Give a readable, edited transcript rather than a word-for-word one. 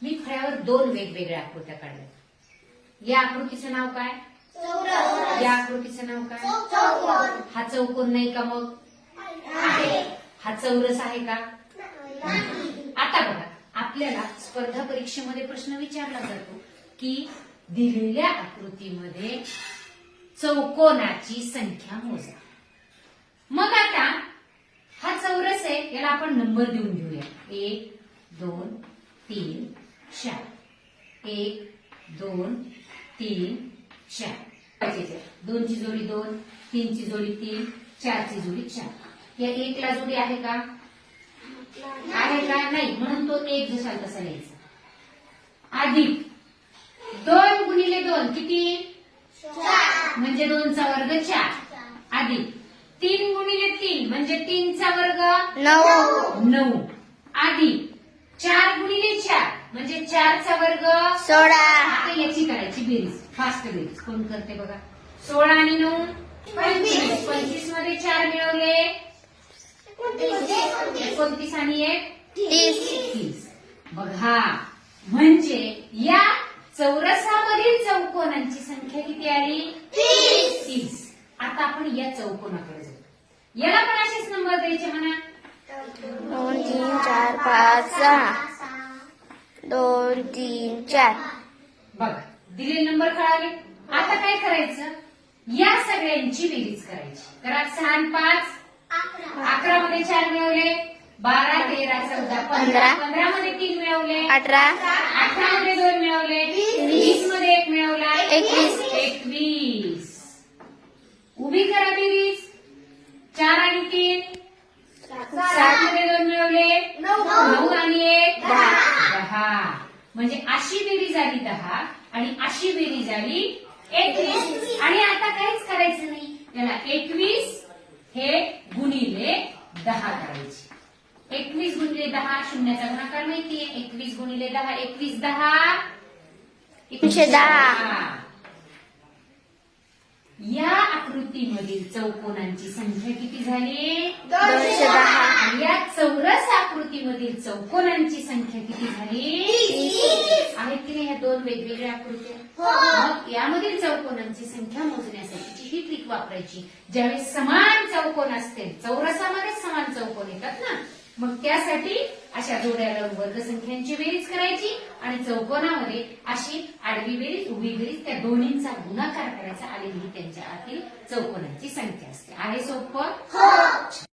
मी फळ्यावर दोन वेगवेगळ्या आकृत्या काढल्या. या आकृतीचं नाव काय? या आकृतीचं नाव काय? हा चौकोन नाही का? मग हा चौरस आहे का? आता बघा, आपल्याला स्पर्धा परीक्षेमध्ये प्रश्न विचारला जातो की दिलेल्या आकृतीमध्ये चौकोनाची संख्या मोजा. मग आता हा चौरस आहे, याला आपण नंबर देऊन घेऊया. 1 2 3 4. 1 2 3 4. 2 ची जोडी 2, 3 ची जोडी 3, 4 ची जोडी 4. या 1 ला जोडी आहे का? आहे का? नाही. म्हणून तो 1 जसा तसा लिहायचा. अधिक 2 गुणिले 2 किती? 4. म्हणजे 2 चा वर्ग 4. अधिक 3 गुणिले 3 म्हणजे 3 चा वर्ग 9. अधिक 4 गुणिले 4 म्हणजे 4 चा वर्ग 16. आता याची करायची बेरीज, फास्ट बेरीज. कोण करते बघा? 16 आणि 9 25. 25 मध्ये 4 मिळवले 29 आणि 1 30. बघा, म्हणजे या चौरसामधील चौकोनांची संख्या किती आली? 30. आता आपण या चौकोनाकडे जाऊ. याला पण असेच नंबर द्यायचे म्हणा. 2 3 4 5 6. 2 3 4. बघा, दिलेले नंबर कळाले. आता काय करायचं? या सगळ्यांची बेरीज करायची. करा. 6 आणि 5 11 मध्ये 4 मिळवले 12 13 14 15. 15 मध्ये 3 मिळवले 18. 18 मध्ये 2 मिळवले 20 मध्ये 1 मिळवला 21. उभी करा बेरीज. 4 आणि 3 7 मध्ये 2 मिळवले 9 आणि 1 10. म्हणजे अशी बेरीज आली 10 आणि अशी बेरीज आली 21. आणि आता काहीच करायचं नाही. त्याला 21 हे गुणिले 10 करायचे. 21 गुणिले 10 शून्याचा गुणाकार माहितीये. 21 गुणिले 10 21 10 110. या आकृतीमधील चौकोनांची संख्या किती झाली? 210. या चौरस आकृतीमधील चौकोनांची संख्या किती झाली? 30. आहेत की नाही ह्या दोन वेगवेगळ्या आकृत्या? मग यामधील चौकोनांची संख्या मोजण्यासाठी ही ट्रिक वापरायची. ज्यावेळेस समान चौकोन असते, चौरसामध्ये समान चौकोन येतात ना, मग त्यासाठी अशा जोड्या लावून वर्गसंख्यांची बेरीज करायची आणि चौकोनामध्ये अशी आडवी बेरीज उभी बेरीज त्या दोन्हींचा गुणाकार करायचा. आलेली त्यांच्या आतील चौकोनांची संख्या असते. आहे सोपं?